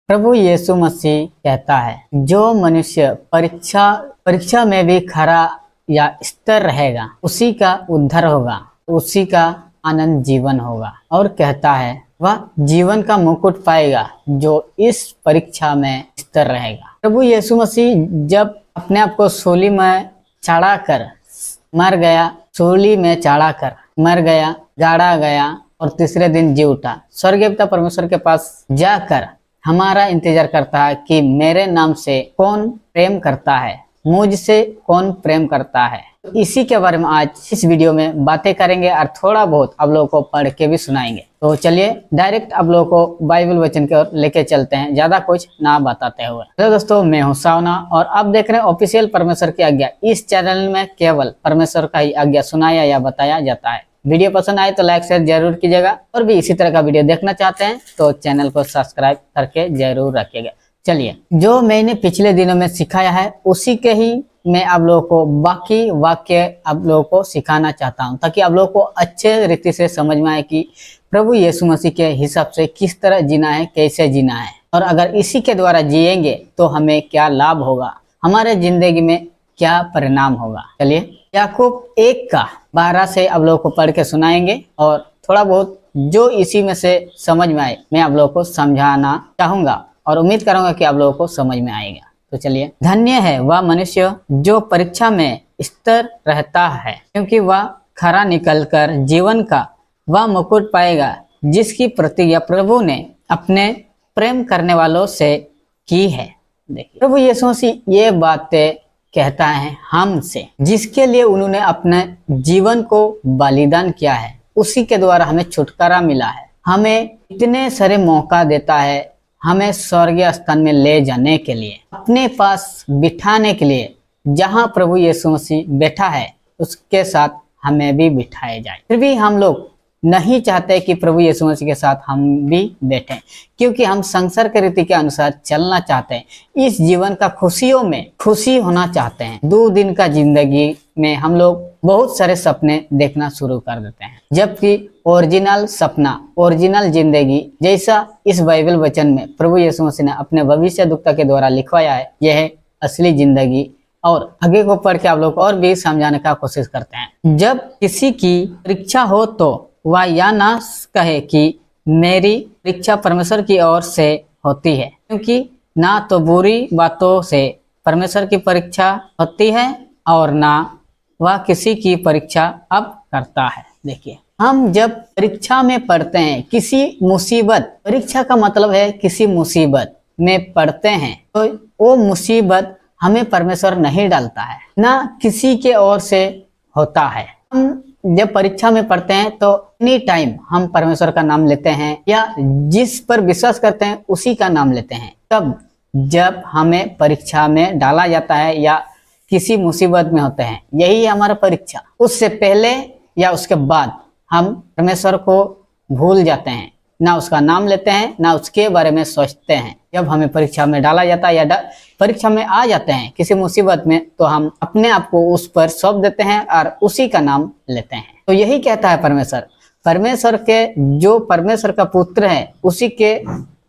प्रभु यीशु मसीह कहता है, जो मनुष्य परीक्षा में भी खरा या स्थिर रहेगा उसी का उद्धार होगा, उसी का आनंद जीवन होगा। और कहता है वह जीवन का मुकुट पाएगा जो इस परीक्षा में स्थिर रहेगा। प्रभु यीशु मसीह जब अपने आप को सूली में चढ़ाकर मर गया, सूली में चढ़ाकर मर गया, गाड़ा गया और तीसरे दिन जी उठा, स्वर्गीय पिता परमेश्वर के पास जाकर हमारा इंतजार करता है कि मेरे नाम से कौन प्रेम करता है, मुझसे कौन प्रेम करता है। तो इसी के बारे में आज इस वीडियो में बातें करेंगे और थोड़ा बहुत आप लोगों को पढ़ के भी सुनाएंगे। तो चलिए डायरेक्ट आप लोगों को बाइबल वचन की ओर लेके चलते हैं, ज्यादा कुछ ना बताते हुए। तो दोस्तों, मैं हूं सावना और आप देख रहे हैं ऑफिशियल परमेश्वर की आज्ञा। इस चैनल में केवल परमेश्वर का ही आज्ञा सुनाया या बताया जाता है। वीडियो पसंद आए तो लाइक शेयर जरूर कीजिएगा और भी इसी तरह का वीडियो देखना चाहते हैं तो चैनल को सब्सक्राइब करके जरूर रखिएगा। चलिए, जो मैंने पिछले दिनों में सिखाया है उसी के ही मैं आप लोगों को बाकी वाक्य आप लोगों को सिखाना चाहता हूं, ताकि आप लोगों को अच्छे रीति से समझ में आए कि प्रभु यीशु मसीह के हिसाब से किस तरह जीना है, कैसे जीना है, और अगर इसी के द्वारा जिएंगे तो हमें क्या लाभ होगा, हमारे जिंदगी में क्या परिणाम होगा। चलिए, याकूब 1:12 से आप लोगों को पढ़ के सुनाएंगे और थोड़ा बहुत जो इसी में से समझ में आए मैं आप लोगों को समझाना चाहूंगा और उम्मीद करूंगा कि आप लोगों को समझ में आएगा। तो चलिए, धन्य है वह मनुष्य जो परीक्षा में स्थिर रहता है, क्योंकि वह खरा निकलकर जीवन का वह मुकुट पाएगा जिसकी प्रतिज्ञा प्रभु ने अपने प्रेम करने वालों से की है। देखिए, प्रभु यीशु मसीह ये बातें कहता है हमसे, जिसके लिए उन्होंने अपने जीवन को बलिदान किया है, उसी के द्वारा हमें छुटकारा मिला है। हमें इतने सारे मौका देता है हमें स्वर्गीय स्थान में ले जाने के लिए, अपने पास बिठाने के लिए। जहां प्रभु यीशु मसीह बैठा है उसके साथ हमें भी बिठाया जाए। फिर भी हम लोग नहीं चाहते कि प्रभु यीशु मसीह के साथ हम भी बैठें, क्योंकि हम संसार के रीति के अनुसार चलना चाहते हैं। इस जीवन का खुशियों में खुशी होना चाहते हैं। 2 दिन का जिंदगी में हम लोग बहुत सारे सपने देखना शुरू कर देते हैं, जबकि ओरिजिनल सपना, ओरिजिनल जिंदगी जैसा इस बाइबल वचन में प्रभु यीशु मसीह ने अपने भविष्यद्वक्ता के द्वारा लिखवाया है, यह है असली जिंदगी। और आगे को पढ़ के आप लोग और भी समझाने का कोशिश करते हैं। जब किसी की परीक्षा हो तो वह यह ना कहे कि मेरी परीक्षा परमेश्वर की ओर से होती है, क्योंकि ना तो बुरी बातों से परमेश्वर की परीक्षा होती है और ना वह किसी की परीक्षा अब करता है। देखिए, हम जब परीक्षा में पढ़ते हैं, किसी मुसीबत, परीक्षा का मतलब है किसी मुसीबत में पढ़ते हैं, तो वो मुसीबत हमें परमेश्वर नहीं डालता है, ना किसी के ओर से होता है। हम जब परीक्षा में पढ़ते हैं तो एनी टाइम हम परमेश्वर का नाम लेते हैं या जिस पर विश्वास करते हैं उसी का नाम लेते हैं। तब जब हमें परीक्षा में डाला जाता है या किसी मुसीबत में होते हैं, यही है हमारा परीक्षा। उससे पहले या उसके बाद हम परमेश्वर को भूल जाते हैं, ना उसका नाम लेते हैं, ना उसके बारे में सोचते हैं। जब हमें परीक्षा में डाला जाता है या परीक्षा में आ जाते हैं किसी मुसीबत में, तो हम अपने आप को उस पर सौंप देते हैं और उसी का नाम लेते हैं। तो यही कहता है परमेश्वर, परमेश्वर के जो परमेश्वर का पुत्र है उसी के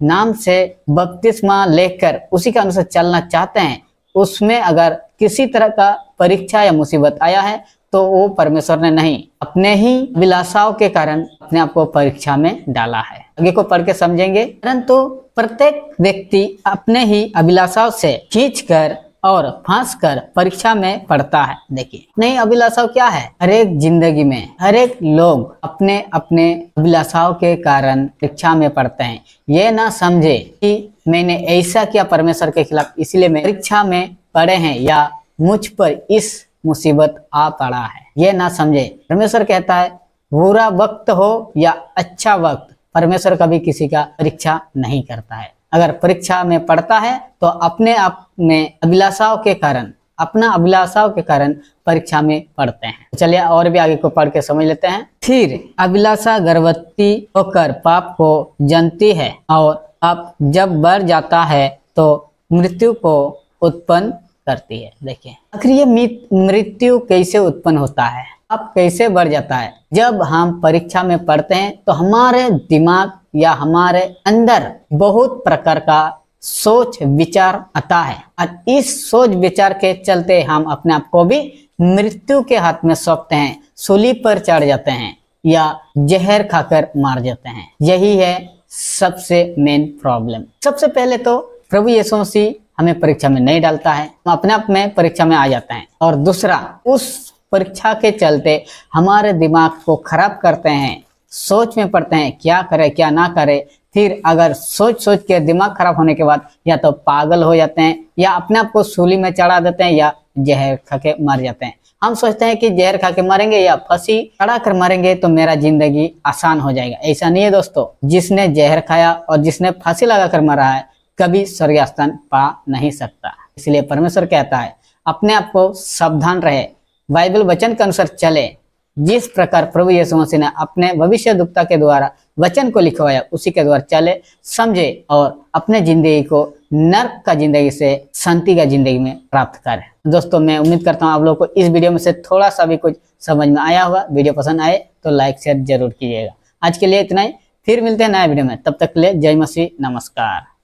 नाम से बपतिस्मा लेकर उसी के अनुसार चलना चाहते हैं, उसमें अगर किसी तरह का परीक्षा या मुसीबत आया है तो वो परमेश्वर ने नहीं, अपने ही विलासाओं के कारण अपने आप को परीक्षा में डाला है। आगे को पढ़ के समझेंगे। परंतु प्रत्येक व्यक्ति अपने ही अभिलाषाओं से खींचकर और फांस कर परीक्षा में पड़ता है। देखिए, नहीं अभिलाषाओं क्या है? हर एक जिंदगी में हर एक लोग अपने अपने अभिलाषाओं के कारण परीक्षा में पड़ते हैं। ये ना समझे कि मैंने ऐसा किया परमेश्वर के खिलाफ इसलिए मैं परीक्षा में पड़े हैं या मुझ पर इस मुसीबत आ पड़ा है, ये ना समझे। परमेश्वर कहता है बुरा वक्त हो या अच्छा वक्त, परमेश्वर कभी किसी का परीक्षा नहीं करता है। अगर परीक्षा में पड़ता है तो अपने आप में अभिलाषाओं के कारण, अपना अभिलाषाओं के कारण परीक्षा में पड़ते हैं। चलिए और भी आगे को पढ़ के समझ लेते हैं। फिर अभिलाषा गर्भवती होकर पाप को जनती है और पाप जब बढ़ जाता है तो मृत्यु को उत्पन्न करती है। देखिए, आखिर ये मृत्यु कैसे उत्पन्न होता है, अब कैसे बढ़ जाता है? जब हम परीक्षा में पढ़ते हैं तो हमारे दिमाग या हमारे अंदर बहुत प्रकार का सोच विचार आता है और इस सोच विचार के चलते हम अपने आप को भी मृत्यु के हाथ में सौंपते हैं, सूली पर चढ़ जाते हैं या जहर खाकर मार जाते हैं। यही है सबसे मेन प्रॉब्लम। सबसे पहले तो प्रभु यीशु मसीह हमें परीक्षा में नहीं डालता है, हम अपने आप में परीक्षा में आ जाते हैं। और दूसरा, उस परीक्षा के चलते हमारे दिमाग को खराब करते हैं, सोच में पड़ते हैं क्या करे क्या ना करे। फिर अगर सोच सोच के दिमाग खराब होने के बाद या तो पागल हो जाते हैं या अपने आप को सूली में चढ़ा देते हैं या जहर खा के मर जाते हैं। हम सोचते हैं कि जहर खा के मरेंगे या फांसी चढ़ा कर मरेंगे तो मेरा जिंदगी आसान हो जाएगा। ऐसा नहीं है दोस्तों। जिसने जहर खाया और जिसने फांसी लगा कर मरा है कभी स्वर्ग स्थान पा नहीं सकता। इसलिए परमेश्वर कहता है अपने आप को सावधान रहे, बाइबल वचन के अनुसार चले। जिस प्रकार प्रभु यीशु मसीह ने अपने भविष्यद्वक्ता के द्वारा वचन को लिखवाया उसी के द्वारा चले, समझे और अपने जिंदगी को नर्क का जिंदगी से शांति का जिंदगी में प्राप्त करें। दोस्तों मैं उम्मीद करता हूँ आप लोगों को इस वीडियो में से थोड़ा सा भी कुछ समझ में आया होगा। वीडियो पसंद आए तो लाइक शेयर जरूर कीजिएगा। आज के लिए इतना ही, फिर मिलते हैं नए वीडियो में। तब तक के लिए जय मसीह, नमस्कार।